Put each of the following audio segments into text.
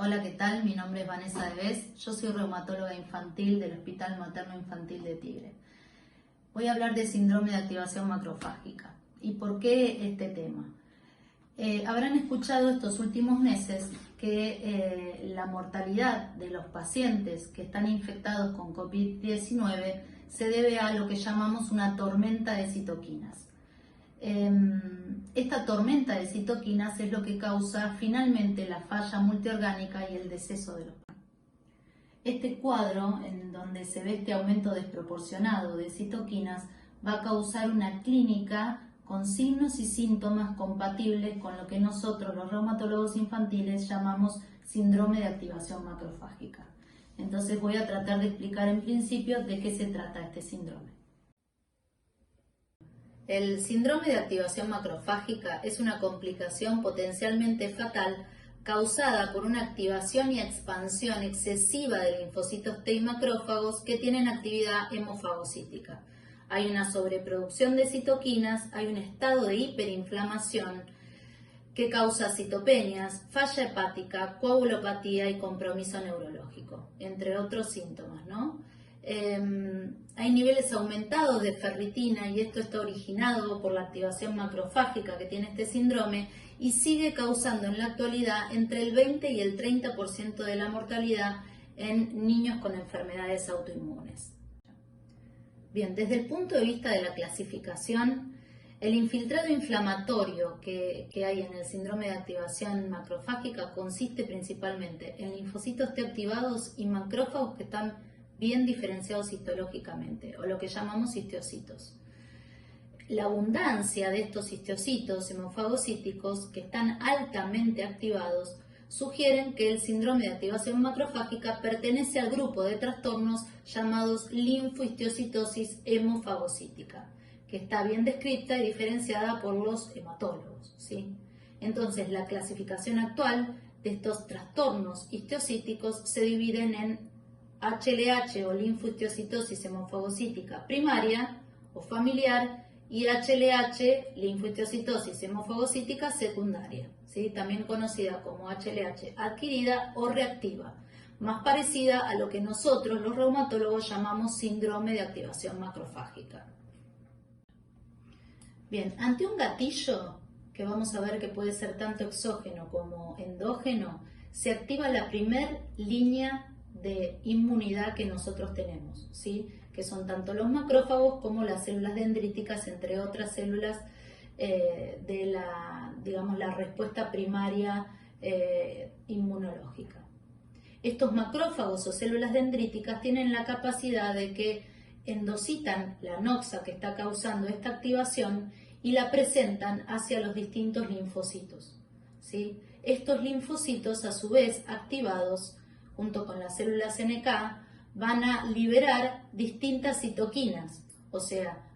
Hola, ¿qué tal? Mi nombre es Vanessa Deves, yo soy reumatóloga infantil del Hospital Materno Infantil de Tigre. Voy a hablar de síndrome de activación macrofágica. ¿Y por qué este tema? Habrán escuchado estos últimos meses que la mortalidad de los pacientes que están infectados con COVID-19 se debe a lo que llamamos una tormenta de citoquinas. Esta tormenta de citoquinas es lo que causa finalmente la falla multiorgánica y el deceso de los pacientes. Este cuadro, en donde se ve este aumento desproporcionado de citoquinas, va a causar una clínica con signos y síntomas compatibles con lo que nosotros, los reumatólogos infantiles, llamamos síndrome de activación macrofágica. Entonces voy a tratar de explicar en principio de qué se trata este síndrome. El síndrome de activación macrofágica es una complicación potencialmente fatal causada por una activación y expansión excesiva de linfocitos T y macrófagos que tienen actividad hemofagocítica. Hay una sobreproducción de citoquinas, hay un estado de hiperinflamación que causa citopenias, falla hepática, coagulopatía y compromiso neurológico, entre otros síntomas, ¿no? Hay niveles aumentados de ferritina y esto está originado por la activación macrofágica que tiene este síndrome y sigue causando en la actualidad entre el 20 y el 30% de la mortalidad en niños con enfermedades autoinmunes. Bien, desde el punto de vista de la clasificación, el infiltrado inflamatorio que hay en el síndrome de activación macrofágica consiste principalmente en linfocitos T activados y macrófagos que están bien diferenciados histológicamente, o lo que llamamos histiocitos. La abundancia de estos histiocitos hemofagocíticos que están altamente activados sugieren que el síndrome de activación macrofágica pertenece al grupo de trastornos llamados linfohistiocitosis hemofagocítica, que está bien descrita y diferenciada por los hematólogos, ¿sí? Entonces, la clasificación actual de estos trastornos histiocíticos se dividen en HLH o linfohistiocitosis hemofagocítica primaria o familiar y HLH, linfohistiocitosis hemofagocítica secundaria, ¿sí? También conocida como HLH adquirida o reactiva, más parecida a lo que nosotros los reumatólogos llamamos síndrome de activación macrofágica. Bien, ante un gatillo que vamos a ver que puede ser tanto exógeno como endógeno, se activa la primer línea de inmunidad que nosotros tenemos, ¿sí? Que son tanto los macrófagos como las células dendríticas, entre otras células de la respuesta primaria inmunológica. Estos macrófagos o células dendríticas tienen la capacidad de que endocitan la noxa que está causando esta activación y la presentan hacia los distintos linfocitos, ¿sí? Estos linfocitos, a su vez, activados junto con las células NK, van a liberar distintas citoquinas, o sea,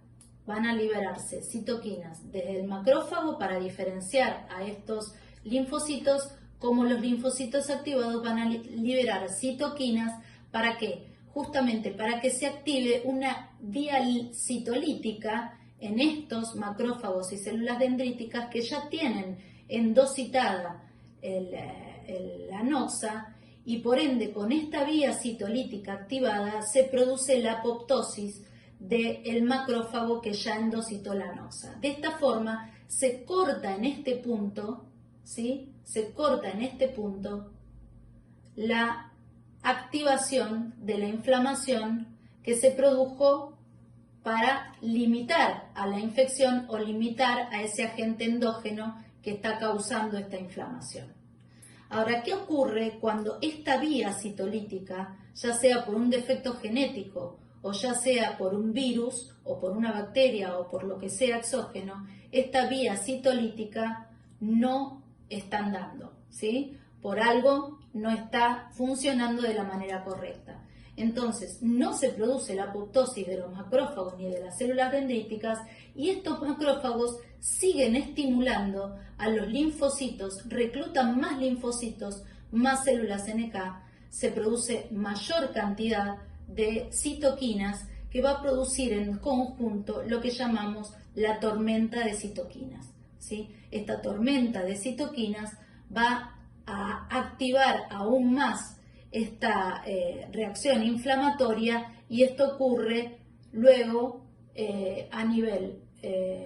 van a liberarse citoquinas desde el macrófago para diferenciar a estos linfocitos, como los linfocitos activados van a liberar citoquinas. ¿Para qué? Justamente para que se active una vía citolítica en estos macrófagos y células dendríticas que ya tienen endocitada la noxa, y por ende con esta vía citolítica activada se produce la apoptosis del macrófago que ya endocitó la noxa. De esta forma se corta en este punto, ¿sí? Se corta en este punto la activación de la inflamación que se produjo para limitar a la infección o limitar a ese agente endógeno que está causando esta inflamación. Ahora, ¿qué ocurre cuando esta vía citolítica, ya sea por un defecto genético o ya sea por un virus o por una bacteria o por lo que sea exógeno, esta vía citolítica no está andando, ¿sí? Por algo no está funcionando de la manera correcta. Entonces, no se produce la apoptosis de los macrófagos ni de las células dendríticas y estos macrófagos siguen estimulando a los linfocitos, reclutan más linfocitos, más células NK, se produce mayor cantidad de citoquinas que va a producir en conjunto lo que llamamos la tormenta de citoquinas, ¿sí? Esta tormenta de citoquinas va a activar activar aún más esta reacción inflamatoria, y esto ocurre luego a nivel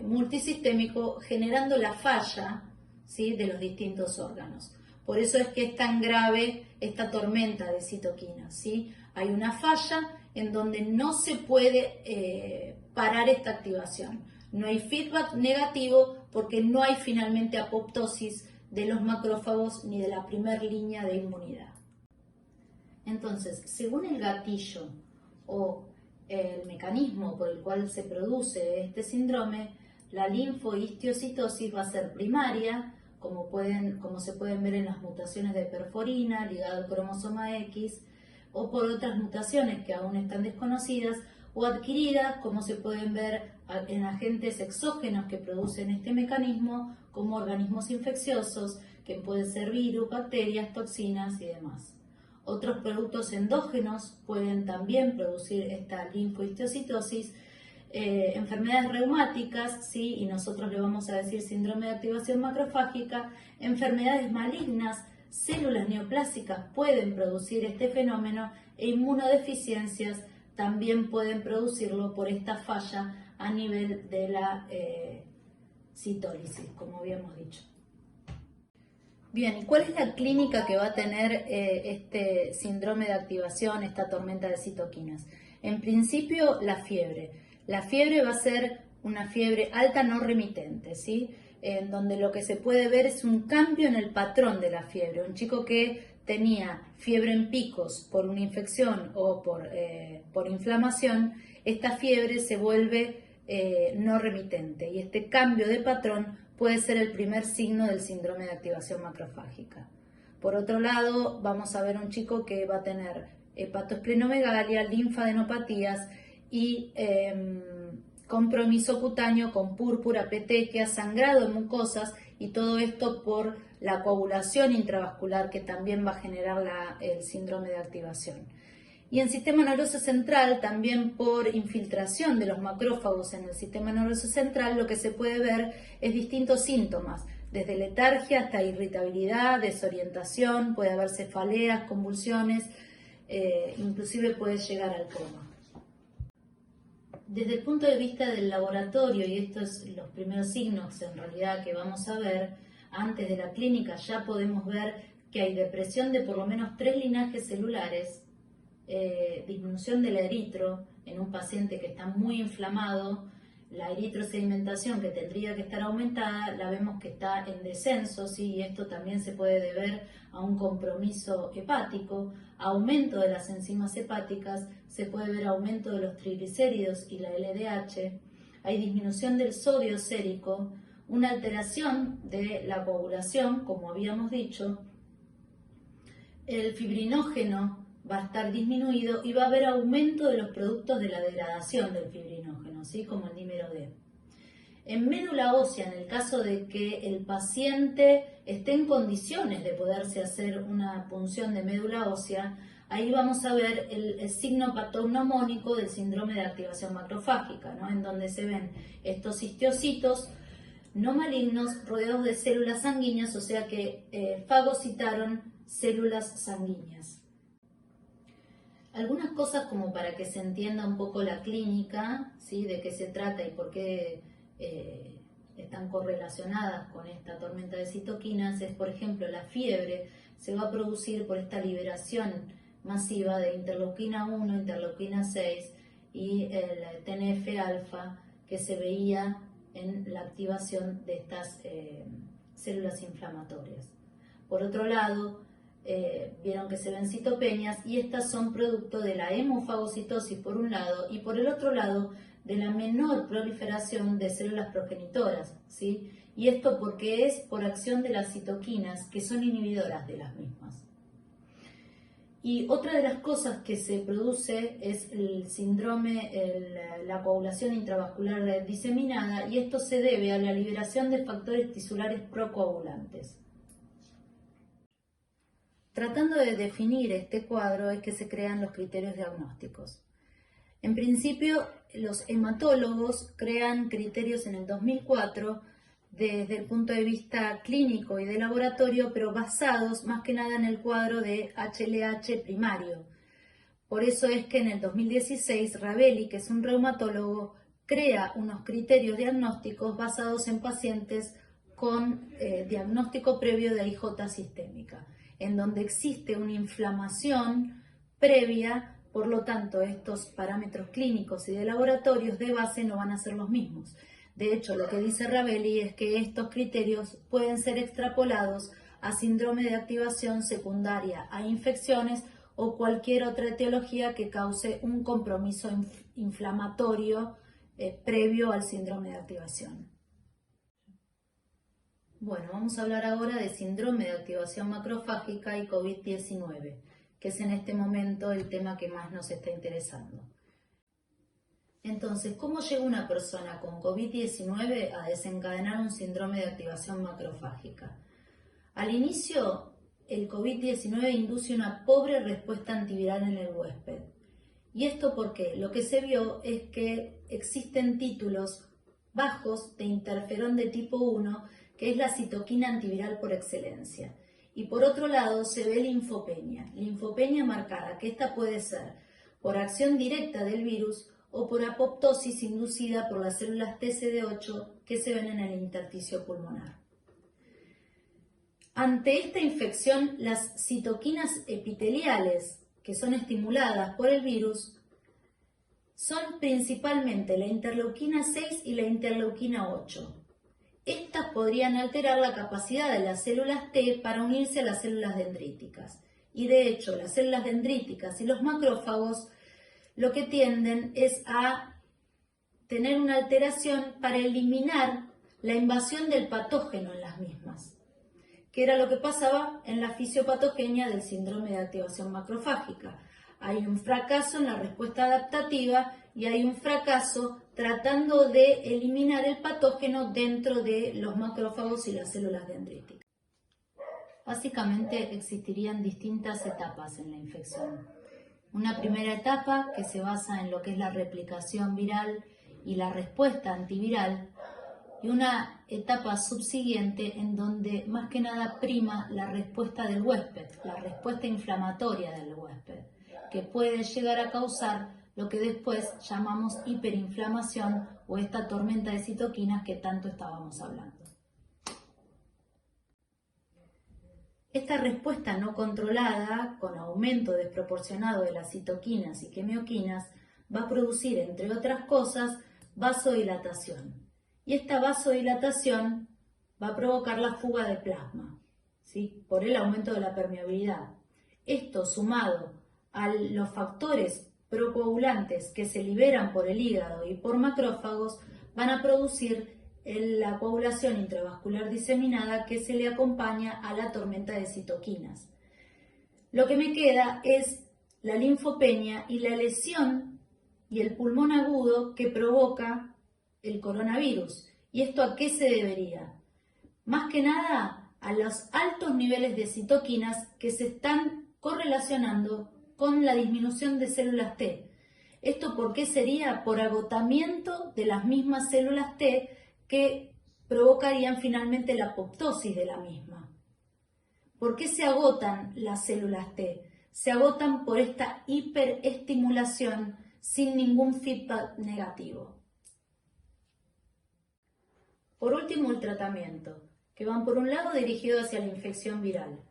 multisistémico, generando la falla, ¿sí?, de los distintos órganos. Por eso es que es tan grave esta tormenta de citoquinas, ¿sí? Hay una falla en donde no se puede parar esta activación. No hay feedback negativo porque no hay finalmente apoptosis de los macrófagos ni de la primera línea de inmunidad. Entonces, según el gatillo o el mecanismo por el cual se produce este síndrome, la linfohistiocytosis va a ser primaria, como se pueden ver en las mutaciones de perforina ligada al cromosoma X, o por otras mutaciones que aún están desconocidas, o adquiridas, como se pueden ver en agentes exógenos que producen este mecanismo, como organismos infecciosos, que pueden ser virus, bacterias, toxinas y demás. Otros productos endógenos pueden también producir esta linfohistiocytosis, enfermedades reumáticas, ¿sí?, y nosotros le vamos a decir síndrome de activación macrofágica, enfermedades malignas, células neoplásicas pueden producir este fenómeno, e inmunodeficiencias también pueden producirlo por esta falla a nivel de la citólisis, como habíamos dicho. Bien, ¿y cuál es la clínica que va a tener este síndrome de activación, esta tormenta de citoquinas? En principio, la fiebre. La fiebre va a ser una fiebre alta no remitente, ¿sí?, en donde lo que se puede ver es un cambio en el patrón de la fiebre. Un chico que tenía fiebre en picos por una infección o por inflamación, esta fiebre se vuelve no remitente, y este cambio de patrón puede ser el primer signo del síndrome de activación macrofágica. Por otro lado, vamos a ver un chico que va a tener hepatoesplenomegalia, linfadenopatías y compromiso cutáneo con púrpura, petequia, sangrado en mucosas, y todo esto por la coagulación intravascular que también va a generar el síndrome de activación. Y en sistema nervioso central, también por infiltración de los macrófagos en el sistema nervioso central, lo que se puede ver es distintos síntomas, desde letargia hasta irritabilidad, desorientación, puede haber cefaleas, convulsiones, inclusive puede llegar al coma. Desde el punto de vista del laboratorio, y estos son los primeros signos en realidad que vamos a ver, antes de la clínica ya podemos ver que hay depresión de por lo menos 3 linajes celulares, disminución del eritro en un paciente que está muy inflamado. La eritrosedimentación, que tendría que estar aumentada, la vemos que está en descenso, ¿sí? Y esto también se puede deber a un compromiso hepático, aumento de las enzimas hepáticas, se puede ver aumento de los triglicéridos y la LDH, hay disminución del sodio sérico, una alteración de la coagulación, como habíamos dicho, el fibrinógeno va a estar disminuido y va a haber aumento de los productos de la degradación del fibrinógeno, ¿sí?, como el dímero D. En médula ósea, en el caso de que el paciente esté en condiciones de poderse hacer una punción de médula ósea, ahí vamos a ver el signo patognomónico del síndrome de activación macrofágica, ¿no?, en donde se ven estos histocitos no malignos rodeados de células sanguíneas, o sea que fagocitaron células sanguíneas. Algunas cosas como para que se entienda un poco la clínica, ¿sí?, de qué se trata y por qué están correlacionadas con esta tormenta de citoquinas, es, por ejemplo, la fiebre se va a producir por esta liberación masiva de interleuquina 1, interleuquina 6 y el TNF-alfa que se veía en la activación de estas células inflamatorias. Por otro lado, vieron que se ven citopenias, y estas son producto de la hemofagocitosis por un lado, y por el otro lado de la menor proliferación de células progenitoras, ¿sí? Y esto porque es por acción de las citoquinas, que son inhibidoras de las mismas. Y otra de las cosas que se produce es el síndrome, la coagulación intravascular diseminada, y esto se debe a la liberación de factores tisulares procoagulantes. Tratando de definir este cuadro es que se crean los criterios diagnósticos. En principio, los hematólogos crean criterios en el 2004 desde el punto de vista clínico y de laboratorio, pero basados más que nada en el cuadro de HLH primario. Por eso es que en el 2016 Ravelli, que es un reumatólogo, crea unos criterios diagnósticos basados en pacientes con diagnóstico previo de IJ sistémica, en donde existe una inflamación previa. Por lo tanto, estos parámetros clínicos y de laboratorios de base no van a ser los mismos. De hecho, lo que dice Ravelli es que estos criterios pueden ser extrapolados a síndrome de activación secundaria, a infecciones o cualquier otra etiología que cause un compromiso inflamatorio previo al síndrome de activación. Bueno, vamos a hablar ahora de síndrome de activación macrofágica y COVID-19, que es en este momento el tema que más nos está interesando. Entonces, ¿cómo llega una persona con COVID-19 a desencadenar un síndrome de activación macrofágica? Al inicio, el COVID-19 induce una pobre respuesta antiviral en el huésped. ¿Y esto por qué? Lo que se vio es que existen títulos bajos de interferón de tipo 1, que es la citoquina antiviral por excelencia. Y por otro lado se ve linfopenia marcada, que esta puede ser por acción directa del virus o por apoptosis inducida por las células TCD8 que se ven en el intersticio pulmonar. Ante esta infección, las citoquinas epiteliales, que son estimuladas por el virus, son principalmente la interleuquina 6 y la interleuquina 8. Estas podrían alterar la capacidad de las células T para unirse a las células dendríticas. Y de hecho, las células dendríticas y los macrófagos lo que tienden es a tener una alteración para eliminar la invasión del patógeno en las mismas, que era lo que pasaba en la fisiopatogenia del síndrome de activación macrofágica. Hay un fracaso en la respuesta adaptativa y hay un fracaso tratando de eliminar el patógeno dentro de los macrófagos y las células dendríticas. Básicamente existirían distintas etapas en la infección. Una primera etapa que se basa en lo que es la replicación viral y la respuesta antiviral, y una etapa subsiguiente en donde más que nada prima la respuesta del huésped, la respuesta inflamatoria del huésped, que puede llegar a causar lo que después llamamos hiperinflamación o esta tormenta de citoquinas que tanto estábamos hablando. Esta respuesta no controlada, con aumento desproporcionado de las citoquinas y quimioquinas, va a producir, entre otras cosas, vasodilatación. Y esta vasodilatación va a provocar la fuga de plasma, ¿sí?, por el aumento de la permeabilidad. Esto, sumado a los factores procoagulantes que se liberan por el hígado y por macrófagos, van a producir la coagulación intravascular diseminada que se le acompaña a la tormenta de citoquinas. Lo que me queda es la linfopenia y la lesión y el pulmón agudo que provoca el coronavirus. ¿Y esto a qué se debería? Más que nada a los altos niveles de citoquinas que se están correlacionando con la disminución de células T. ¿Esto por qué sería? Por agotamiento de las mismas células T que provocarían finalmente la apoptosis de la misma. ¿Por qué se agotan las células T? Se agotan por esta hiperestimulación sin ningún feedback negativo. Por último, el tratamiento, que van por un lado dirigido hacia la infección viral.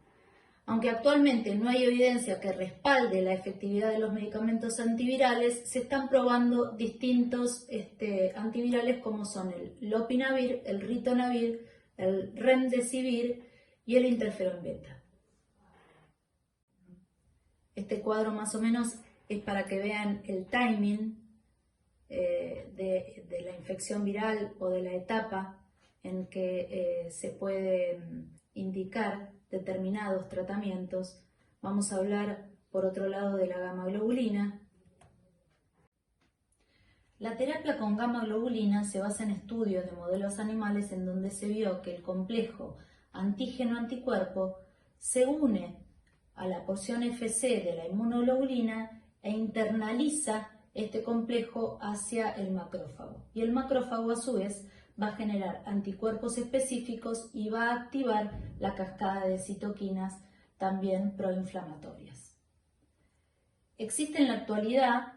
Aunque actualmente no hay evidencia que respalde la efectividad de los medicamentos antivirales, se están probando distintos antivirales como son el lopinavir, el ritonavir, el remdesivir y el interferón beta. Este cuadro más o menos es para que vean el timing de la infección viral o de la etapa en que se puede indicar determinados tratamientos. Vamos a hablar por otro lado de la gamma-globulina. La terapia con gamma-globulina se basa en estudios de modelos animales en donde se vio que el complejo antígeno-anticuerpo se une a la porción FC de la inmunoglobulina e internaliza este complejo hacia el macrófago. Y el macrófago a su vez va a generar anticuerpos específicos y va a activar la cascada de citoquinas también proinflamatorias. Existe en la actualidad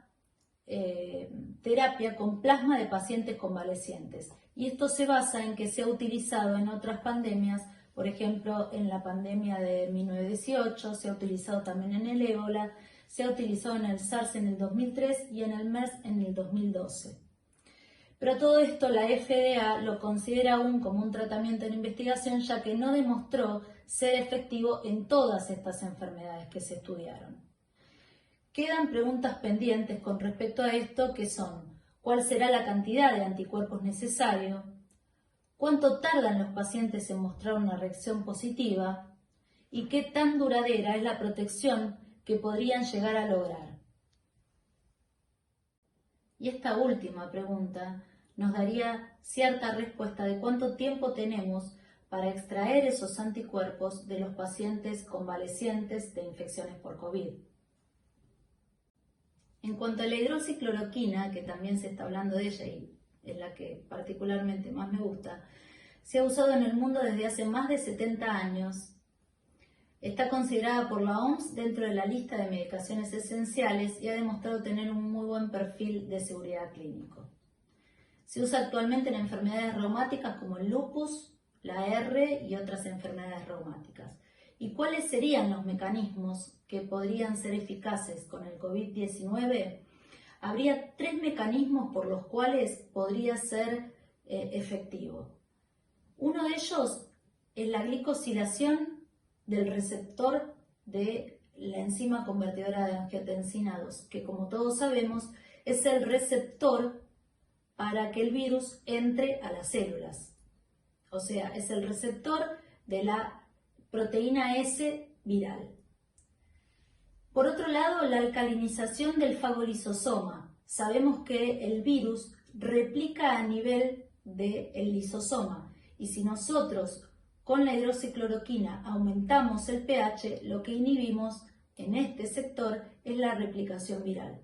terapia con plasma de pacientes convalecientes y esto se basa en que se ha utilizado en otras pandemias, por ejemplo en la pandemia de 1918, se ha utilizado también en el ébola, se ha utilizado en el SARS en el 2003 y en el MERS en el 2012. Pero todo esto la FDA lo considera aún como un tratamiento en investigación, ya que no demostró ser efectivo en todas estas enfermedades que se estudiaron. Quedan preguntas pendientes con respecto a esto, que son: ¿cuál será la cantidad de anticuerpos necesario? ¿Cuánto tardan los pacientes en mostrar una reacción positiva? ¿Y qué tan duradera es la protección que podrían llegar a lograr? Y esta última pregunta nos daría cierta respuesta de cuánto tiempo tenemos para extraer esos anticuerpos de los pacientes convalecientes de infecciones por COVID. En cuanto a la hidroxicloroquina, que también se está hablando de ella y es la que particularmente más me gusta, se ha usado en el mundo desde hace más de 70 años. Está considerada por la OMS dentro de la lista de medicaciones esenciales y ha demostrado tener un muy buen perfil de seguridad clínico. Se usa actualmente en enfermedades reumáticas como el lupus, la R y otras enfermedades reumáticas. ¿Y cuáles serían los mecanismos que podrían ser eficaces con el COVID-19? Habría 3 mecanismos por los cuales podría ser efectivo. Uno de ellos es la glicosilación del receptor de la enzima convertidora de angiotensina 2, que como todos sabemos es el receptor para que el virus entre a las células. O sea, es el receptor de la proteína S viral. Por otro lado, la alcalinización del fagolisosoma. Sabemos que el virus replica a nivel del lisosoma y si nosotros con la hidroxicloroquina aumentamos el pH, lo que inhibimos en este sector es la replicación viral.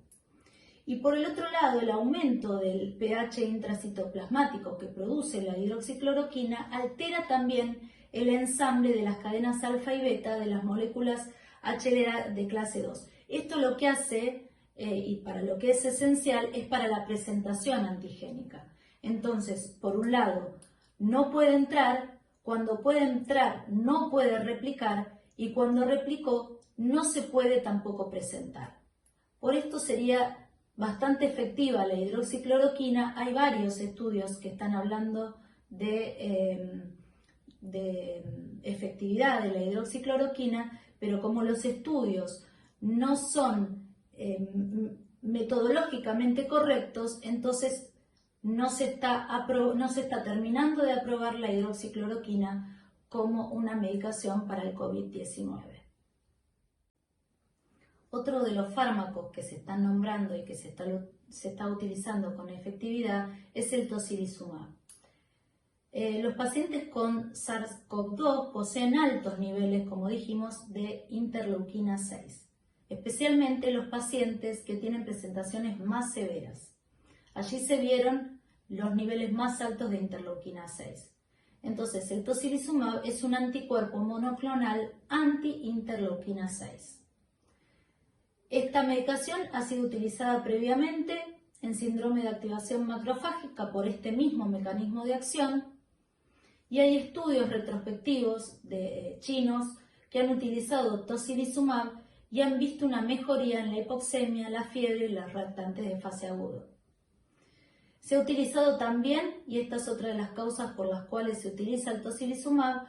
Y por el otro lado, el aumento del pH intracitoplasmático que produce la hidroxicloroquina altera también el ensamble de las cadenas alfa y beta de las moléculas HLA de clase 2. Esto lo que hace, y para lo que es esencial, es para la presentación antigénica. Entonces, por un lado, no puede entrar, cuando puede entrar no puede replicar y cuando replicó no se puede tampoco presentar. Por esto sería bastante efectiva la hidroxicloroquina. Hay varios estudios que están hablando de efectividad de la hidroxicloroquina, pero como los estudios no son metodológicamente correctos, entonces no se está terminando de aprobar la hidroxicloroquina como una medicación para el COVID-19. Otro de los fármacos que se están nombrando y que se está utilizando con efectividad es el tocilizumab. Los pacientes con SARS-CoV-2 poseen altos niveles, como dijimos, de interleuquina 6, especialmente los pacientes que tienen presentaciones más severas. Allí se vieron los niveles más altos de interleuquina 6. Entonces, el tocilizumab es un anticuerpo monoclonal anti-interleuquina 6. Esta medicación ha sido utilizada previamente en síndrome de activación macrofágica por este mismo mecanismo de acción y hay estudios retrospectivos de chinos que han utilizado tocilizumab y han visto una mejoría en la hipoxemia, la fiebre y los reactantes de fase agudo. Se ha utilizado también, y esta es otra de las causas por las cuales se utiliza el tocilizumab,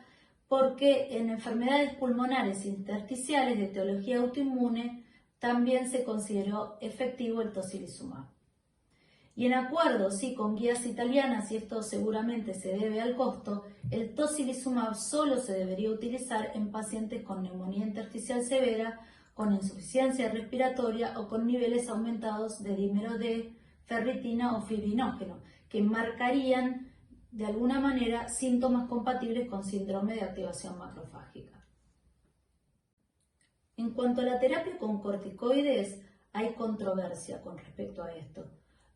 porque en enfermedades pulmonares intersticiales de etiología autoinmune también se consideró efectivo el tocilizumab. Y en acuerdo, sí, con guías italianas, y esto seguramente se debe al costo, el tocilizumab solo se debería utilizar en pacientes con neumonía intersticial severa, con insuficiencia respiratoria o con niveles aumentados de dímero D, ferritina o fibrinógeno, que marcarían de alguna manera síntomas compatibles con síndrome de activación macrofágica. En cuanto a la terapia con corticoides, hay controversia con respecto a esto.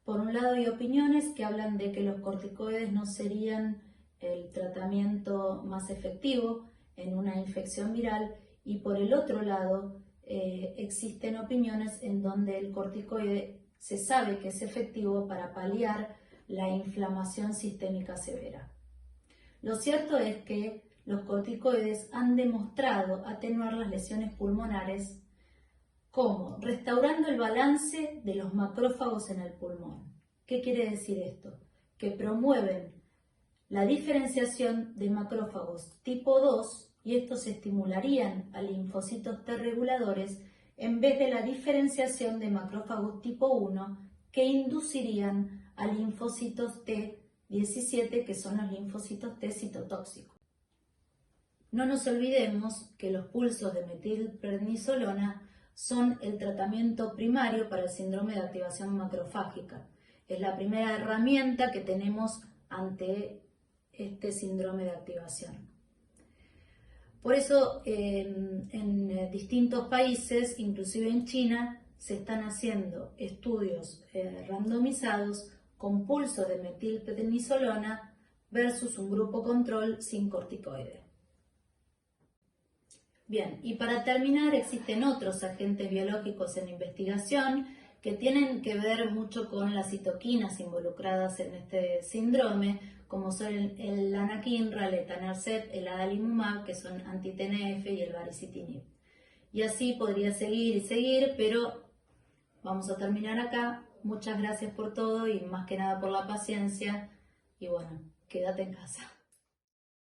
Por un lado hay opiniones que hablan de que los corticoides no serían el tratamiento más efectivo en una infección viral, y por el otro lado existen opiniones en donde el corticoide se sabe que es efectivo para paliar la inflamación sistémica severa. Lo cierto es que los corticoides han demostrado atenuar las lesiones pulmonares como restaurando el balance de los macrófagos en el pulmón. ¿Qué quiere decir esto? Que promueven la diferenciación de macrófagos tipo 2, y estos estimularían a linfocitos T reguladores en vez de la diferenciación de macrófagos tipo 1 que inducirían a linfocitos T17, que son los linfocitos T citotóxicos. No nos olvidemos que los pulsos de metilprednisolona son el tratamiento primario para el síndrome de activación macrofágica. Es la primera herramienta que tenemos ante este síndrome de activación. Por eso en distintos países, inclusive en China, se están haciendo estudios randomizados con pulso de metilprednisolona versus un grupo control sin corticoide. Bien, y para terminar, existen otros agentes biológicos en investigación que tienen que ver mucho con las citoquinas involucradas en este síndrome, como son el anakinra, el etanercept, el adalimumab, que son anti-TNF, y el baricitinib. Y así podría seguir y seguir, pero vamos a terminar acá. Muchas gracias por todo y más que nada por la paciencia. Y bueno, quédate en casa.